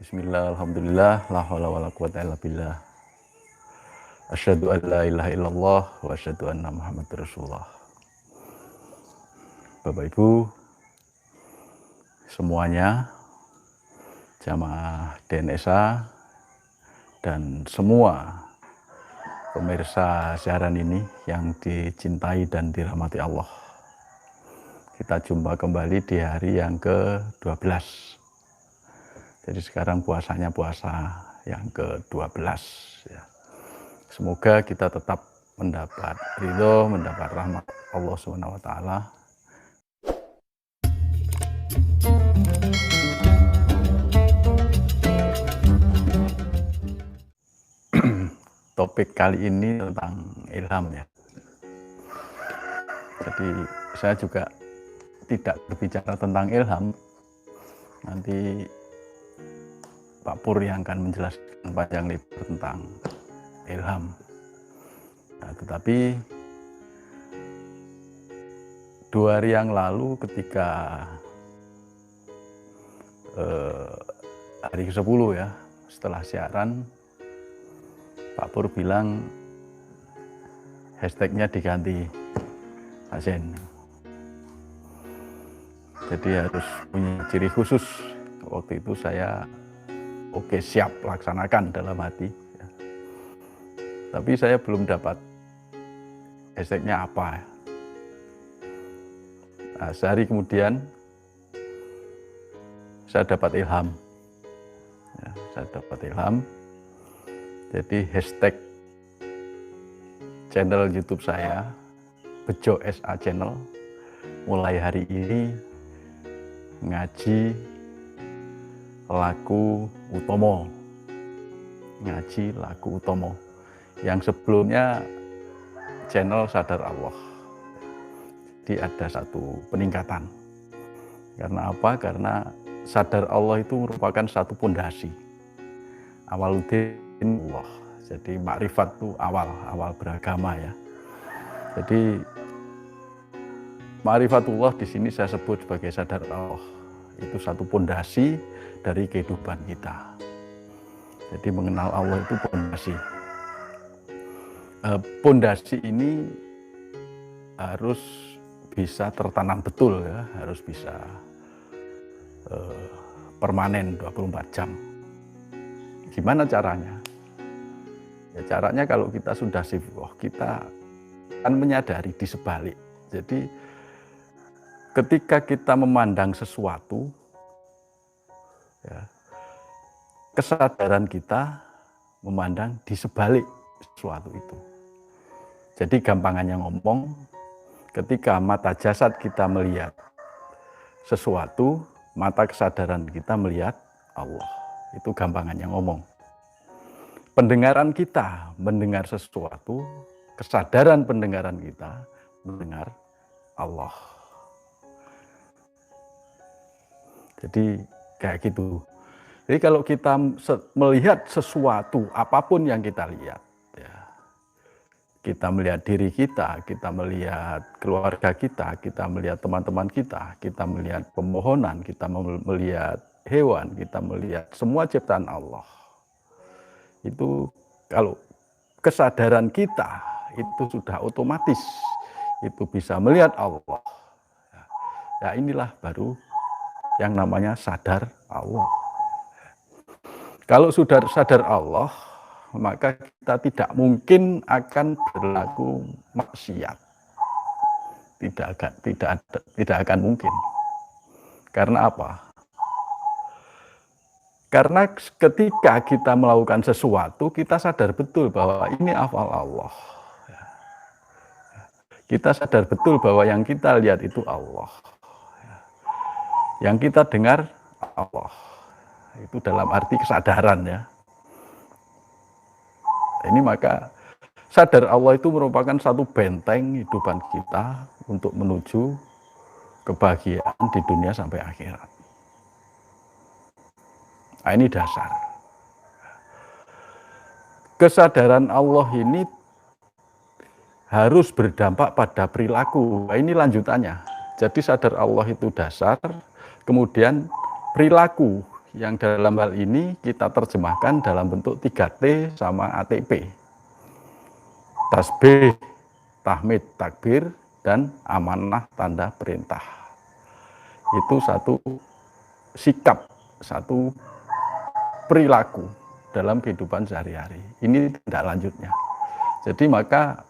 Bismillah, alhamdulillah, la haula wala quwata illa billah. Asyhadu an la ilaha illallah wa asyhadu anna Muhammadar Rasulullah. Bapak Ibu semuanya, jamaah DNSA dan semua pemirsa siaran ini yang dicintai dan dirahmati Allah. Kita jumpa kembali di hari yang ke-12. Jadi sekarang puasanya puasa yang ke-12 ya. Semoga kita tetap mendapat ridho, mendapat rahmat Allah SWT. Topik kali ini tentang ilham ya. Jadi saya juga tidak berbicara tentang ilham. Nanti Pak Pur yang akan menjelaskan panjang lebar tentang ilham. Nah, tetapi 2 hari yang lalu ketika hari ke-10 ya, setelah siaran, Pak Pur bilang hashtagnya diganti Hazen. Jadi harus punya ciri khusus. Waktu itu saya oke, siap laksanakan dalam hati. Tapi saya belum dapat hashtagnya apa. Nah, sehari kemudian saya dapat ilham. Ya, saya dapat ilham. Jadi hashtag channel YouTube saya, Bejo SA Channel, mulai hari ini ngaji laku utomo, ngaji laku utomo. Yang sebelumnya channel Sadar Allah. Jadi ada satu peningkatan. Karena apa? Karena Sadar Allah itu merupakan satu pondasi. Awaluddin Allah. Jadi makrifat itu awal beragama ya. Jadi ma'rifatullah di sini saya sebut sebagai Sadar Allah. Itu satu pondasi dari kehidupan kita. Jadi mengenal Allah itu pondasi. Pondasi ini harus bisa tertanam betul ya, harus bisa permanen 24 jam. Gimana caranya? Ya caranya kalau kita sudah sifat, kita akan menyadari di sebalik. Jadi ketika kita memandang sesuatu, ya, kesadaran kita memandang di sebalik sesuatu itu. Jadi gampangannya ngomong, ketika mata jasad kita melihat sesuatu, mata kesadaran kita melihat Allah. Itu gampangannya ngomong. Pendengaran kita mendengar sesuatu, kesadaran pendengaran kita mendengar Allah. Jadi kayak gitu. Jadi kalau kita melihat sesuatu, apapun yang kita lihat, ya, kita melihat diri kita melihat keluarga kita melihat teman-teman kita melihat pemohonan, kita melihat hewan, kita melihat semua ciptaan Allah. Itu kalau kesadaran kita itu sudah otomatis, itu bisa melihat Allah. Ya inilah baru yang namanya sadar Allah. Kalau sudah sadar Allah, maka kita tidak mungkin akan berlaku maksiat. Tidak akan mungkin. Karena apa? Karena ketika kita melakukan sesuatu, kita sadar betul bahwa ini afal Allah. Kita sadar betul bahwa yang kita lihat itu Allah. Yang kita dengar Allah. Itu dalam arti kesadaran ya. Ini maka sadar Allah itu merupakan satu benteng hidupan kita untuk menuju kebahagiaan di dunia sampai akhirat. Nah, ini dasar. Kesadaran Allah ini harus berdampak pada perilaku. Nah, ini lanjutannya. Jadi sadar Allah itu dasar, kemudian perilaku yang dalam hal ini kita terjemahkan dalam bentuk 3T sama ATP. Tasbih, tahmid, takbir, dan amanah tanda perintah. Itu satu sikap, satu perilaku dalam kehidupan sehari-hari. Ini tindak lanjutnya. Jadi maka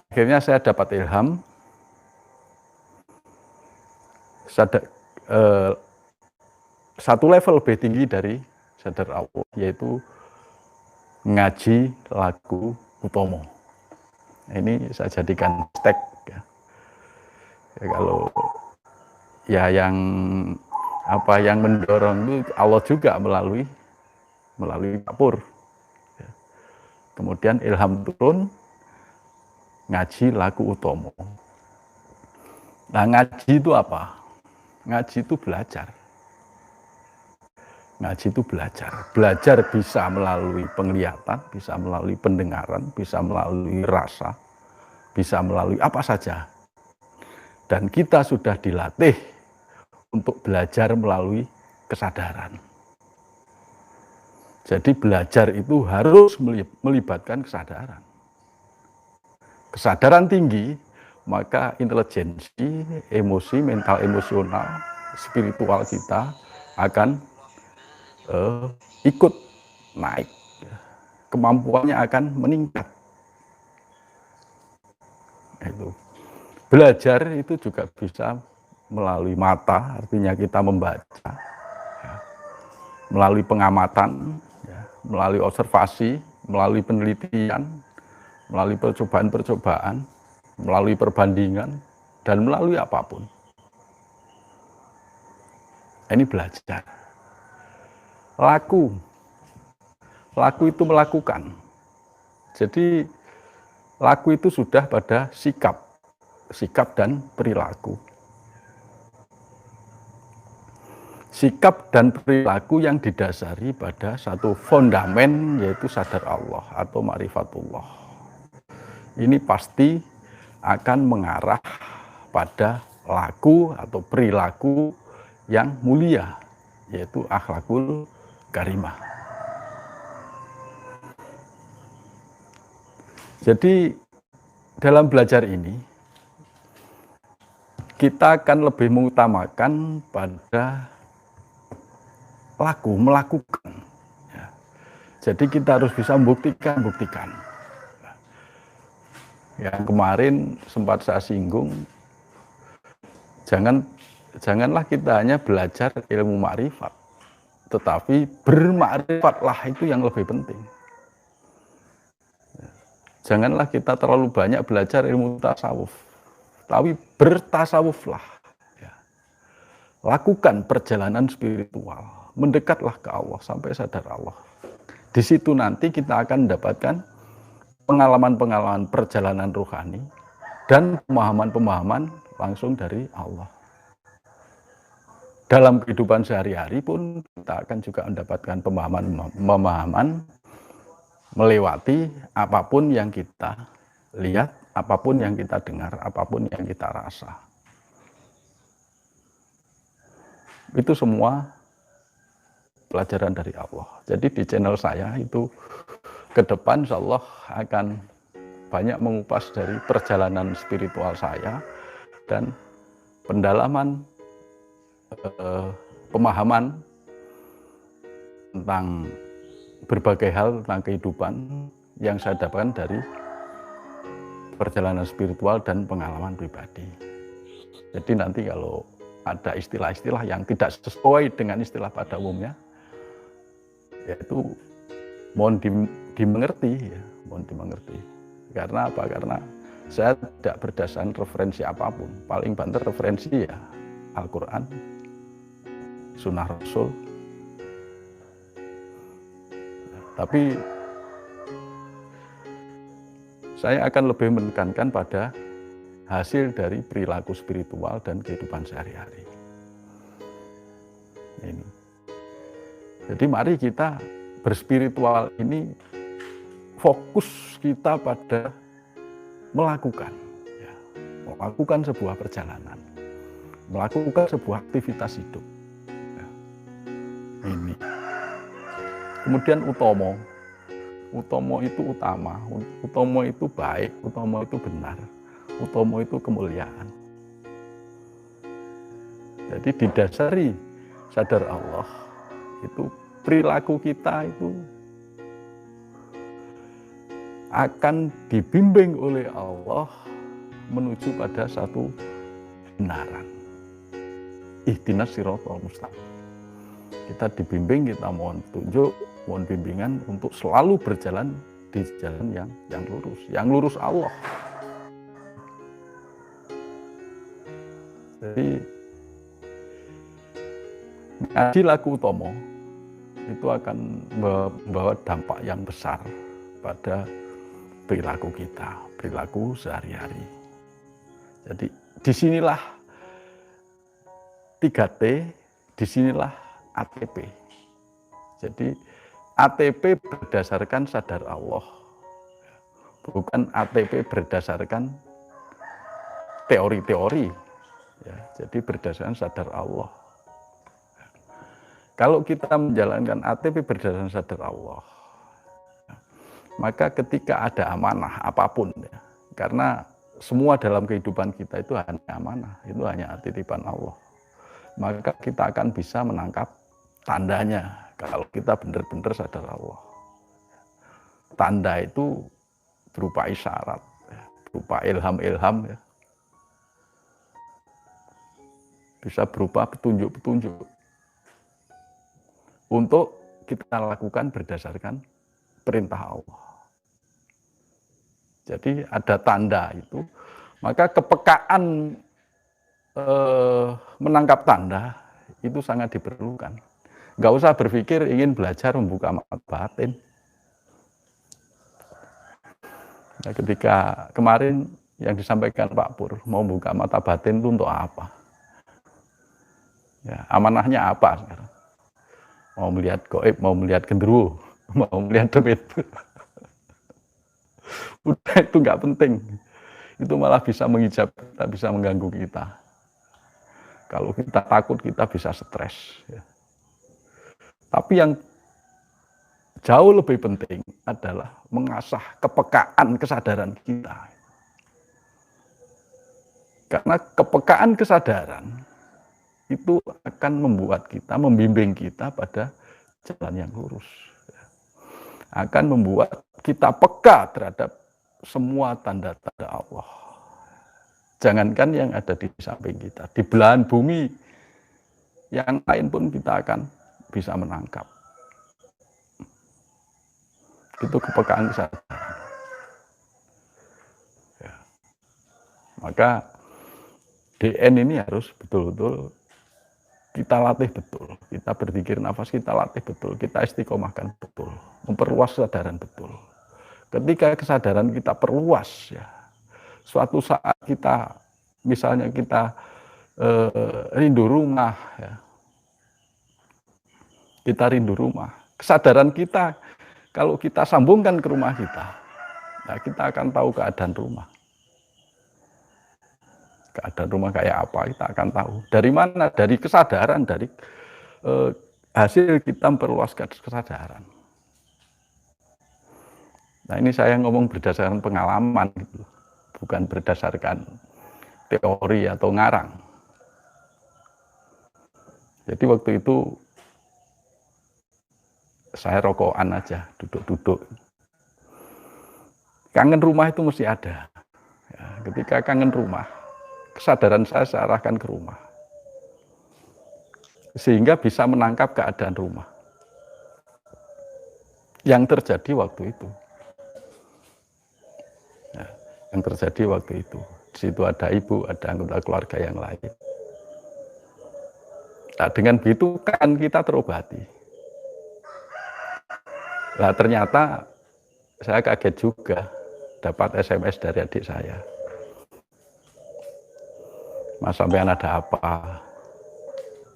akhirnya saya dapat ilham, satu level lebih tinggi dari sadar Allah, yaitu ngaji lagu utomo. Ini saya jadikan hashtag ya. Kalau ya yang mendorong itu Allah juga melalui Pak Pur. Ya. Kemudian ilham turun, ngaji lagu utomo. Nah, ngaji itu apa? Ngaji itu belajar. Ngaji itu belajar. Belajar bisa melalui penglihatan, bisa melalui pendengaran, bisa melalui rasa, bisa melalui apa saja. Dan kita sudah dilatih untuk belajar melalui kesadaran. Jadi belajar itu harus melibatkan kesadaran. Kesadaran tinggi, maka intelijensi, emosi, mental, emosional, spiritual kita akan ikut naik. Kemampuannya akan meningkat. Itu. Belajar itu juga bisa melalui mata, artinya kita membaca, ya. Melalui pengamatan, ya. Melalui observasi, melalui penelitian, melalui percobaan-percobaan, melalui perbandingan, dan melalui apapun. Ini belajar. Laku itu melakukan. Jadi laku itu sudah pada sikap dan perilaku. Sikap dan perilaku yang didasari pada satu fondamen, yaitu sadar Allah atau ma'rifatullah. Ini pasti akan mengarah pada laku atau perilaku yang mulia, yaitu akhlakul karimah. Jadi dalam belajar ini kita akan lebih mengutamakan pada laku, melakukan. Ya. Jadi kita harus bisa buktikan. Yang kemarin sempat saya singgung, janganlah kita hanya belajar ilmu makrifat, tetapi bermakrifatlah, itu yang lebih penting. Janganlah kita terlalu banyak belajar ilmu tasawuf, tapi bertasawuflah. Ya. Lakukan perjalanan spiritual, mendekatlah ke Allah sampai sadar Allah. Di situ nanti kita akan mendapatkan pengalaman-pengalaman perjalanan rohani dan pemahaman-pemahaman langsung dari Allah. Dalam kehidupan sehari-hari pun kita akan juga mendapatkan pemahaman melewati apapun yang kita lihat, apapun yang kita dengar, apapun yang kita rasa. Itu semua pelajaran dari Allah. Jadi di channel saya itu ke depan insya Allah akan banyak mengupas dari perjalanan spiritual saya dan pendalaman pemahaman tentang berbagai hal tentang kehidupan yang saya dapatkan dari perjalanan spiritual dan pengalaman pribadi. Jadi nanti kalau ada istilah-istilah yang tidak sesuai dengan istilah pada umumnya, yaitu mohon dimengerti, ya, mohon dimengerti. Karena apa? Karena saya tidak berdasarkan referensi apapun. Paling banter referensi ya Al-Quran, Sunnah Rasul. Tapi saya akan lebih menekankan pada hasil dari perilaku spiritual dan kehidupan sehari-hari. Ini. Jadi mari kita berspiritual ini fokus kita pada melakukan, ya, melakukan sebuah perjalanan, melakukan sebuah aktivitas hidup. Ya. Ini. Kemudian utomo. Utomo itu utama, utomo itu baik, utomo itu benar, utomo itu kemuliaan. Jadi didasari sadar Allah, itu perilaku kita itu akan dibimbing oleh Allah menuju pada satu kebenaran. Ihdinas siratal mustaqim. Kita dibimbing, kita mohon petunjuk, mohon bimbingan untuk selalu berjalan di jalan yang lurus Allah. Jadi ngaji laku utomo itu akan membawa dampak yang besar pada perilaku kita, perilaku sehari-hari. Jadi disinilah 3T, disinilah ATP. Jadi ATP berdasarkan sadar Allah, bukan ATP berdasarkan teori-teori. Ya, jadi berdasarkan sadar Allah. Kalau kita menjalankan ATP berdasarkan sadar Allah, maka ketika ada amanah apapun, ya, karena semua dalam kehidupan kita itu hanya amanah, itu hanya titipan Allah, maka kita akan bisa menangkap tandanya kalau kita benar-benar sadar Allah. Tanda itu berupa isyarat, berupa ilham-ilham, ya. Bisa berupa petunjuk-petunjuk untuk kita lakukan berdasarkan perintah Allah. Jadi ada tanda itu, maka kepekaan menangkap tanda itu sangat diperlukan. Nggak usah berpikir ingin belajar membuka mata batin. Nah, ketika kemarin yang disampaikan Pak Pur, mau buka mata batin itu untuk apa? Ya, amanahnya apa sekarang? Mau melihat gaib, mau melihat genderuwo, mau melihat demit. Udah itu nggak penting. Itu malah bisa menghijab kita, bisa mengganggu kita. Kalau kita takut, kita bisa stres. Ya. Tapi yang jauh lebih penting adalah mengasah kepekaan kesadaran kita. Karena kepekaan kesadaran itu akan membuat kita, membimbing kita pada jalan yang lurus. Akan membuat kita peka terhadap semua tanda-tanda Allah. Jangankan yang ada di samping kita, di belahan bumi yang lain pun kita akan bisa menangkap. Itu kepekaan kesadaran. Ya. Maka DN ini harus betul-betul kita latih betul, kita berzikir nafas, kita latih betul, kita istiqomahkan betul, memperluas kesadaran betul. Ketika kesadaran kita perluas, ya, suatu saat kita, misalnya kita rindu rumah, ya, kita rindu rumah, kesadaran kita kalau kita sambungkan ke rumah kita, nah kita akan tahu keadaan rumah. Keadaan rumah kayak apa kita akan tahu. Dari mana? Dari kesadaran, dari hasil kita memperluaskan kesadaran. Nah ini saya ngomong berdasarkan pengalaman, gitu. Bukan berdasarkan teori atau ngarang. Jadi waktu itu saya rokokan aja, duduk-duduk. Kangen rumah itu mesti ada. Ya, ketika kangen rumah, kesadaran saya arahkan ke rumah. Sehingga bisa menangkap keadaan rumah. Yang terjadi waktu itu. Ya, yang terjadi waktu itu. Di situ ada ibu, ada anggota keluarga yang lain. Nah, dengan begitu kan kita terobati. Nah, ternyata saya kaget juga dapat SMS dari adik saya. Mas sampean ada apa?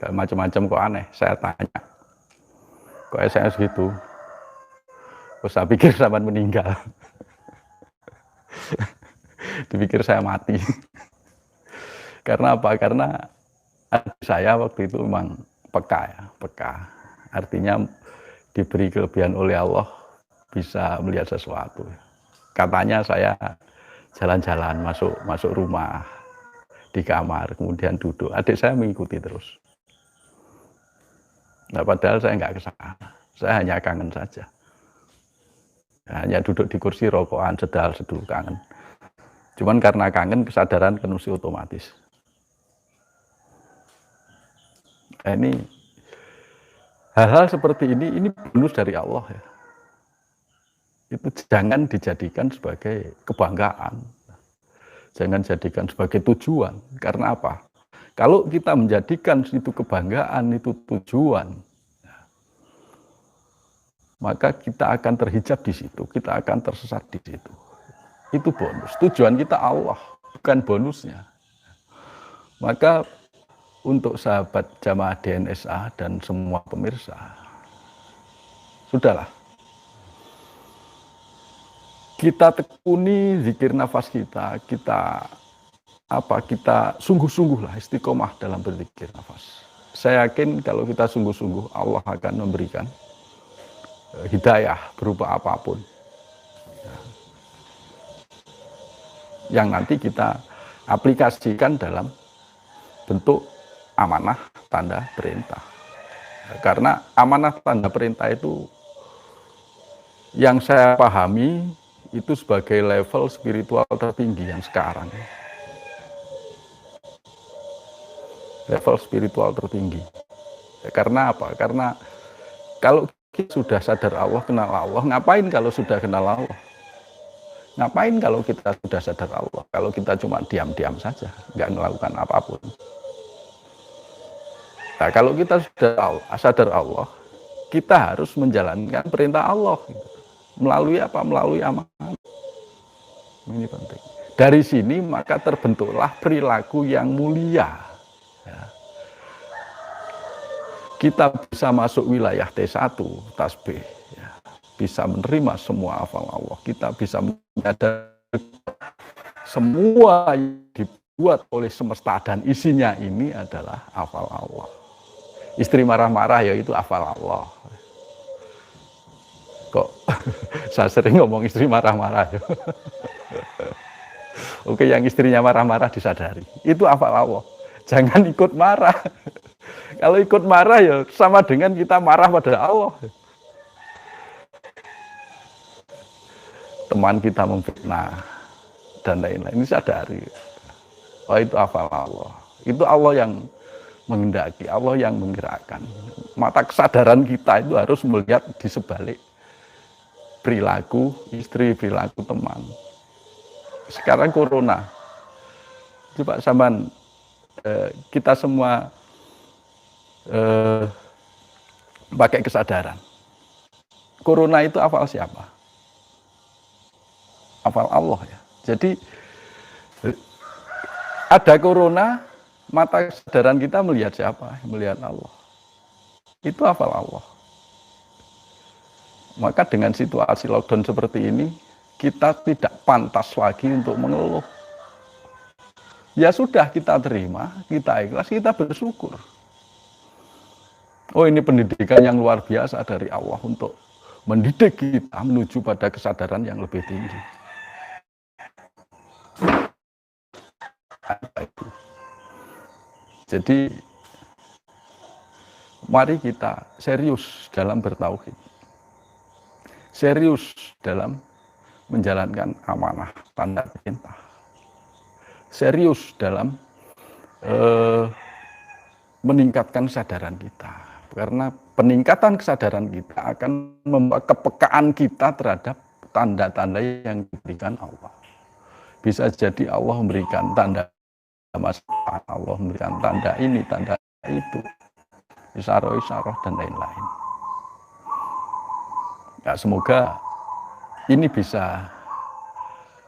Kayak macam-macam kok aneh. Saya tanya, kok SMS gitu? Terus saya pikir sampean meninggal. Dipikir saya mati. Karena apa? Karena saya waktu itu memang peka ya, peka. Artinya diberi kelebihan oleh Allah bisa melihat sesuatu. Katanya saya jalan-jalan masuk rumah di kamar, kemudian duduk. Adik saya mengikuti terus. Nah, padahal saya nggak ke sana. Saya hanya kangen saja. Hanya duduk di kursi rokokan, sedal-sedul kangen. Cuman karena kangen, kesadaran kenusi otomatis. Nah, ini hal-hal seperti ini bonus dari Allah ya. Itu jangan dijadikan sebagai kebanggaan. Jangan jadikan sebagai tujuan. Karena apa? Kalau kita menjadikan itu kebanggaan, itu tujuan, maka kita akan terhijab di situ, kita akan tersesat di situ. Itu bonus. Tujuan kita Allah, bukan bonusnya. Maka untuk sahabat jamaah DNSA dan semua pemirsa, sudahlah. Kita tekuni zikir nafas kita sungguh-sungguhlah istiqomah dalam berzikir nafas. Saya yakin kalau kita sungguh-sungguh, Allah akan memberikan hidayah berupa apapun yang nanti kita aplikasikan dalam bentuk amanah tanda perintah. Karena amanah tanda perintah itu yang saya pahami itu sebagai level spiritual tertinggi yang sekarang. Level spiritual tertinggi. Karena apa? Karena kalau kita sudah sadar Allah, kenal Allah, ngapain kalau sudah kenal Allah? Ngapain kalau kita sudah sadar Allah? Kalau kita cuma diam-diam saja, nggak melakukan apapun. Nah, kalau kita sudah sadar Allah, kita harus menjalankan perintah Allah. Melalui apa? Melalui amanah. Ini penting. Dari sini maka terbentuklah perilaku yang mulia. Ya. Kita bisa masuk wilayah T1, tasbih. Ya. Bisa menerima semua hafal Allah. Kita bisa menyadari semua yang dibuat oleh semesta dan isinya ini adalah hafal Allah. Istri marah-marah ya itu hafal Allah. Kok saya sering ngomong istri marah-marah ya. Oke, yang istrinya marah-marah disadari. Itu hafal Allah. Jangan ikut marah. Kalau ikut marah ya sama dengan kita marah pada Allah. Teman kita memfitnah dan lain-lain, ini sadari. Oh, itu hafal Allah. Itu Allah yang menghendaki, Allah yang menggerakkan. Mata kesadaran kita itu harus melihat di sebalik perilaku istri, perilaku teman. Sekarang corona, coba zaman kita semua pakai kesadaran. Corona itu hafal siapa? Hafal Allah ya. Jadi ada corona, mata kesadaran kita melihat siapa? Melihat Allah. Itu hafal Allah. Maka dengan situasi lockdown seperti ini, kita tidak pantas lagi untuk mengeluh. Ya sudah, kita terima, kita ikhlas, kita bersyukur. Oh, ini pendidikan yang luar biasa dari Allah untuk mendidik kita menuju pada kesadaran yang lebih tinggi. Jadi, mari kita serius dalam bertauhid. Serius dalam menjalankan amanah tanda perintah. Serius dalam meningkatkan kesadaran kita. Karena peningkatan kesadaran kita akan membawa kepekaan kita terhadap tanda-tanda yang diberikan Allah. Bisa jadi Allah memberikan tanda masalah, Allah memberikan tanda ini, tanda itu, isyarah-isyarah dan lain-lain. Ya, semoga ini bisa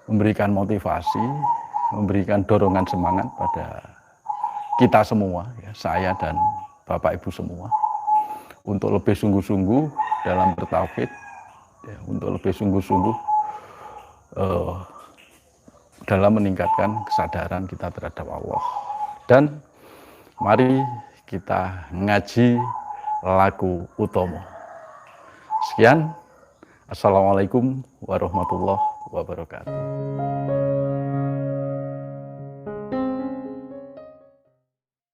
memberikan motivasi, memberikan dorongan semangat pada kita semua, ya, saya dan Bapak Ibu semua, untuk lebih sungguh-sungguh dalam bertauhid, ya, untuk lebih sungguh-sungguh dalam meningkatkan kesadaran kita terhadap Allah. Dan mari kita ngaji laku utomo. Sekian, Assalamualaikum warahmatullahi wabarakatuh.